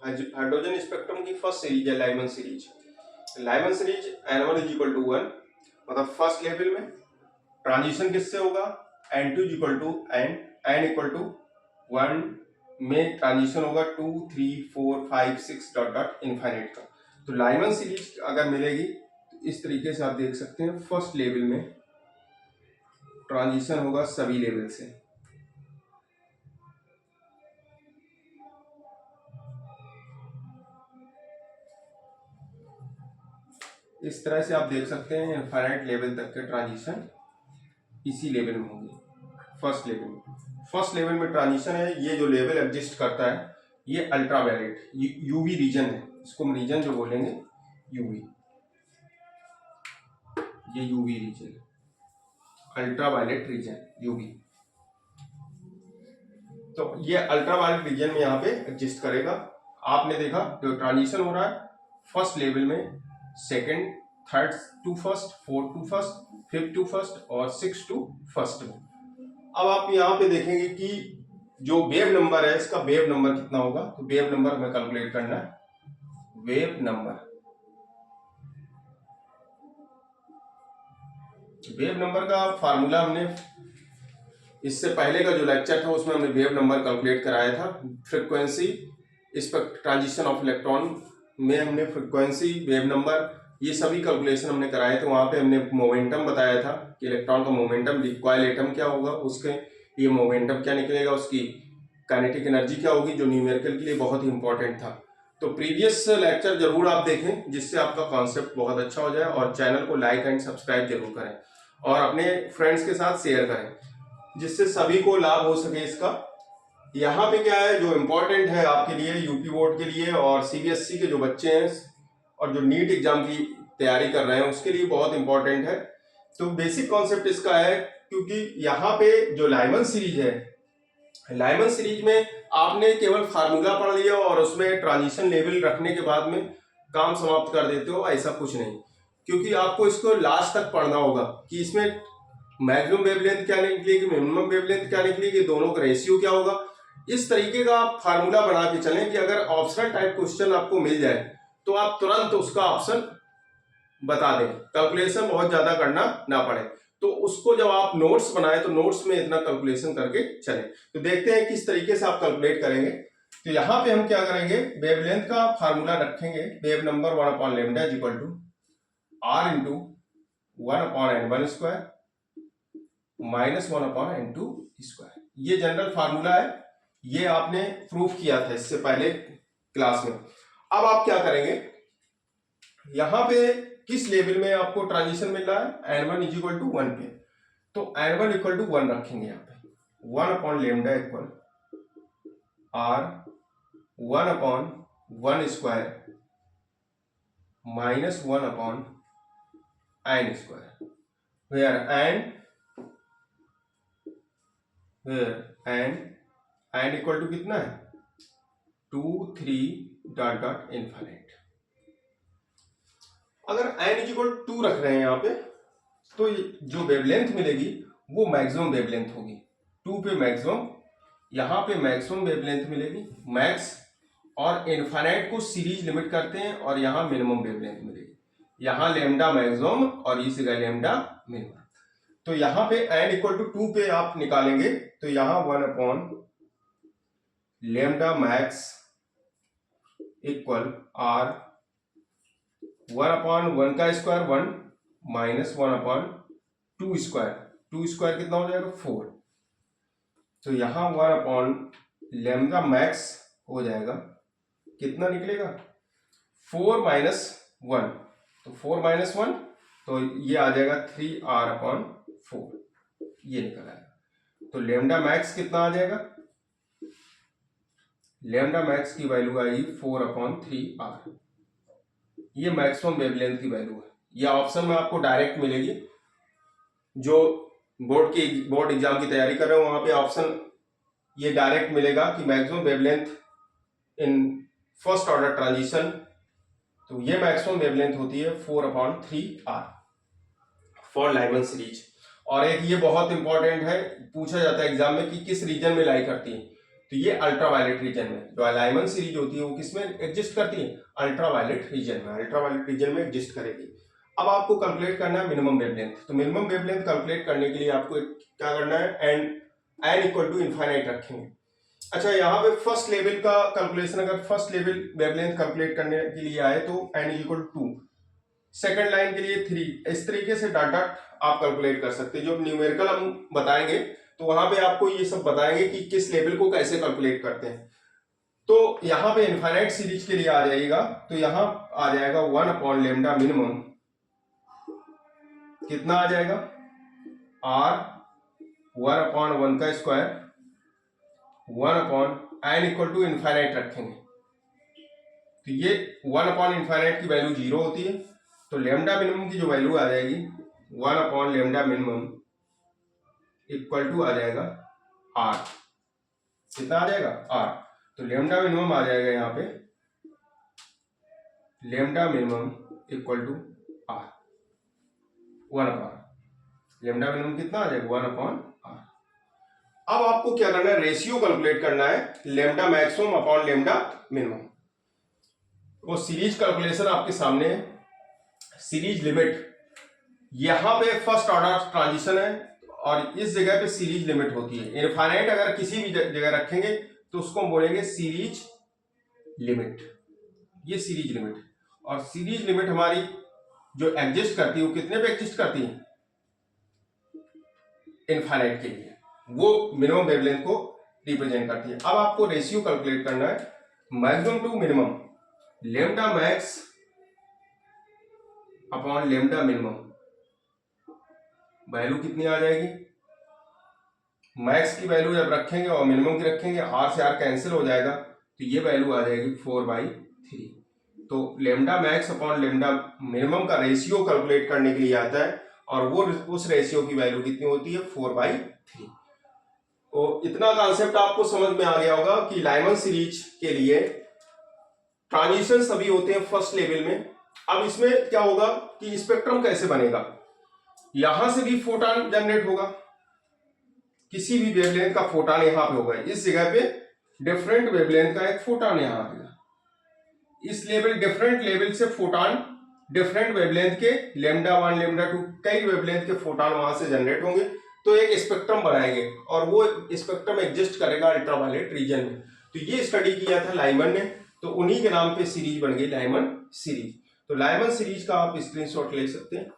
Hydrogen spectrum की first series है Lyman series. Lyman series N1 is equal to 1, मतलब first level में transition किससे होगा, N2 is equal to n equal to 1 में transition होगा 2 3 4 5 6 डॉट डॉट इनफाइनाइट का। तो लाइमन सीरीज अगर मिलेगी तो इस तरीके से आप देख सकते हैं, फर्स्ट लेवल में ट्रांजिशन होगा सभी लेवल से। इस तरह से आप देख सकते हैं इनफाइनाइट लेवल तक के ट्रांजिशन इसी लेवल में होंगे। फर्स्ट लेवल में ट्रांजिशन है, ये जो लेवल एग्जिस्ट करता है ये अल्ट्रावायलेट यूवी रीजन है, इसको हम रीजन जो बोलेंगे यूवी, ये UV region, ultraviolet region UV. तो ये अल्ट्रावायलेट रीजन में यहाँ पे एग्जिस्ट करेगा। आपने देखा जो ट्रांजिशन हो रहा है फर्स्ट लेवल में second third to first, fourth to first, fifth to first और सिक्स टू फर्स्ट में। अब आप यहाँ पे देखेंगे कि जो वेव नंबर है इसका वेव नंबर कितना होगा, तो वेव नंबर हमें कैलकुलेट करना है। वेव नंबर का फार्मूला हमने इससे पहले का जो लेक्चर था उसमें हमने वेव नंबर कैलकुलेट कराया था। फ्रीक्वेंसी इस पर ट्रांजिशन ऑफ इलेक्ट्रॉन में हमने फ्रीक्वेंसी, वेव नंबर, ये सभी कैलकुलेशन हमने कराए थे। वहां पे हमने मोमेंटम बताया था कि इलेक्ट्रॉन का मोमेंटम, रिक्वायल एटम क्या होगा, उसके ये मोमेंटम क्या निकलेगा, उसकी काइनेटिक एनर्जी क्या होगी, जो न्यूमेरिकल के लिए बहुत ही इंपॉर्टेंट था। तो प्रीवियस लेक्चर जरूर आप देखें जिससे आपका कॉन्सेप्ट बहुत अच्छा हो जाए, और चैनल को लाइक एंड सब्सक्राइब जरूर करें और अपने फ्रेंड्स के साथ शेयर करें जिससे सभी को लाभ हो सके इसका। यहाँ पे क्या है जो इम्पोर्टेंट है आपके लिए, यूपी बोर्ड के लिए और सीबीएसई के जो बच्चे हैं और जो नीट एग्जाम की तैयारी कर रहे हैं उसके लिए बहुत इंपॉर्टेंट है। तो बेसिक कॉन्सेप्ट इसका है, क्योंकि यहाँ पे जो लाइमन सीरीज है, लाइमन सीरीज में आपने केवल फार्मूला पढ़ लिया और उसमें ट्रांजिशन लेवल रखने के बाद में काम समाप्त कर देते हो, ऐसा कुछ नहीं। क्योंकि आपको इसको लास्ट तक पढ़ना होगा कि इसमें मैक्सिमम वेवलेंथ क्या निकलेगी, मिनिमम वेवलेंथ क्या निकलेगी, दोनों का रेशियो क्या होगा। इस तरीके का आप फार्मूला बना के चलें कि अगर ऑप्शनल टाइप क्वेश्चन आपको मिल जाए तो आप तुरंत उसका ऑप्शन बता दें, कैलकुलेशन बहुत ज्यादा करना ना पड़े। तो उसको जब आप नोट्स बनाए तो नोट्स में इतना कैलकुलेशन करके चले। तो देखते हैं किस तरीके से आप कैलकुलेट करेंगे। तो यहाँ पे हम क्या करेंगे, वेवलेंथ का फार्मूला रखेंगे, wave number 1/λ is equal to r into 1/n1 square minus 1/n2 square. ये जनरल फार्मूला है, ये आपने प्रूफ किया था इससे पहले क्लास में। अब आप क्या करेंगे, यहां पे किस लेवल में आपको ट्रांजिशन मिल रहा है, N1 इज इक्वल टू 1 पे, तो N1 इक्वल टू 1 रखेंगे यहाँ पे। 1/λ equal r 1/1 square minus 1/n square, where n equal to कितना है 2 3 डॉट डॉट इनफाइनाइट। अगर n इज इक्वल टू 2 रख रहे हैं यहाँ पे तो जो वेवलेंथ मिलेगी वो मैक्सिमम वेवलेंथ होगी। 2 पे मैक्सिमम, यहाँ पे मैक्सिमम वेवलेंथ मिलेगी मैक्स, और इनफाइनाइट को सीरीज लिमिट करते हैं और यहाँ मिनिमम वेवलेंथ मिलेगी। यहाँ लेमडा मैक्सिमम और इस जगह लेमडा मिनिमम। तो यहाँ पे n इक्वल टू 2 पे आप निकालेंगे तो यहाँ 1/λ मैक्स इक्वल r 1/1 का स्क्वायर 1 माइनस 1/2 स्क्वायर, 2 स्क्वायर कितना हो जाएगा 4। तो यहाँ 1/λ मैक्स हो जाएगा, कितना निकलेगा 4 माइनस 1, तो 4 माइनस 1 तो ये आ जाएगा 3r/4, ये निकल आएगा। तो लेमडा मैक्स कितना आ जाएगा, लेमडा मैक्स की वैल्यू आएगी 4/3r। ये मैक्सिमम वेवलेंथ की वैल्यू है। ये ऑप्शन में आपको डायरेक्ट मिलेगी, जो बोर्ड एग्जाम की तैयारी कर रहे हो वहां पे ऑप्शन ये डायरेक्ट मिलेगा कि maximum wavelength in first order transition, तो ये मैक्सिमम वेवलेंथ होती है 4/3r फॉर लाइमन सीरीज। और एक ये बहुत इंपॉर्टेंट है, पूछा जाता है एग्जाम में कि किस रीजन में लाई करती है, तो ये अल्ट्रावायलेट रीजन में, जो लाइमन सीरीज होती है वो किसमें एग्जिस्ट करती है, अल्ट्रावायलेट रीजन में, अल्ट्रावायलेट रीजन में एग्जिस्ट करेगी। अब आपको कैलकुलेट करना है मिनिमम वेवलेंथ। तो मिनिमम वेवलेंथ कैलकुलेट करने के लिए आपको क्या करना है, एन इक्वल टू इनफाइनाइट रखेंगे। अच्छा, यहाँ पे फर्स्ट लेवल का कैलकुलेशन, अगर फर्स्ट लेवल वेवलेंथ कैलकुलेट करने के लिए आए तो n equal to, second line के लिए 3, इस तरीके से डॉट डॉट आप कैलकुलेट कर सकते हैं। जो न्यूमेरिकल हम बताएंगे तो वहां पे आपको ये सब बताएंगे कि किस लेवल को कैसे कैलकुलेट करते हैं। तो यहाँ पे इनफाइनाइट सीरीज के लिए आ जाएगा, तो यहाँ आ जाएगा 1 अपॉन लेमडा मिनिमम, कितना आ जाएगा, आर 1 अपॉन 1 का square 1 upon n equal to infinite रखेंगे। तो ये 1 अपॉन इनफाइनाइट की वैल्यू 0 होती है, तो लेमडा मिनिमम की जो वैल्यू आ जाएगी 1 upon lambda minimum equal to आ जाएगा आर, कितना आ जाएगा, आर। तो लेमडा मिनिमम आ जाएगा यहाँ पे lambda minimum equal to R, 1 upon lambda minimum कितना आ जाएगा, 1 अपॉन आर। अब आपको क्या करना है, रेशियो कैलकुलेट करना है lambda maximum upon lambda minimum. वो सीरीज कैलकुलेशन आपके सामने है। सीरीज लिमिट, यहां पे फर्स्ट ऑर्डर ट्रांजिशन है और इस जगह पे सीरीज लिमिट होती है। इनफाइनाइट अगर किसी भी जगह रखेंगे तो उसको हम बोलेंगे सीरीज लिमिट, ये सीरीज लिमिट। और सीरीज लिमिट हमारी जो एग्जिस्ट करती है वो कितने पे एग्जिस्ट करती है, इनफाइनाइट के लिए, वो मिनिमम वेवलेंथ को रिप्रेजेंट करती है। अब आपको रेशियो कैलकुलेट करना है maximum to minimum, lambda max upon lambda minimum, value कितनी आ जाएगी, मैक्स की वैल्यू जब रखेंगे और मिनिमम की रखेंगे, आर से आर कैंसिल हो जाएगा, तो ये वैल्यू आ जाएगी 4/3। तो lambda max upon lambda minimum का रेशियो कैलकुलेट करने के लिए आता है और वो उस रेशियो की वैल्यू कितनी होती है, 4/3। तो इतना कॉन्सेप्ट आपको समझ में आ गया होगा कि लाइमन सीरीज के लिए ट्रांजिशन सभी होते हैं फर्स्ट लेवल में। अब इसमें क्या होगा कि स्पेक्ट्रम कैसे बनेगा, यहां से भी फोटॉन जनरेट होगा, किसी भी वेवलेंथ का फोटॉन यहां पे होगा, इस जगह पे डिफरेंट वेवलेंथ का एक फोटॉन यहां आएगा, इस लेवल डिफरेंट लेवल से फोटॉन डिफरेंट वेवलेंथ के लेमडा 1 लेमडा 2 कई वेवलेंथ के फोटॉन वहां से जनरेट होंगे, तो एक स्पेक्ट्रम बनाएंगे और वो स्पेक्ट्रम एग्जिस्ट करेगा अल्ट्रावायलेट रीजन में। तो ये स्टडी किया था लाइमन ने, तो उन्हीं के नाम पे सीरीज बन गई लाइमन सीरीज। तो लाइमन सीरीज का आप स्क्रीनशॉट ले सकते हैं।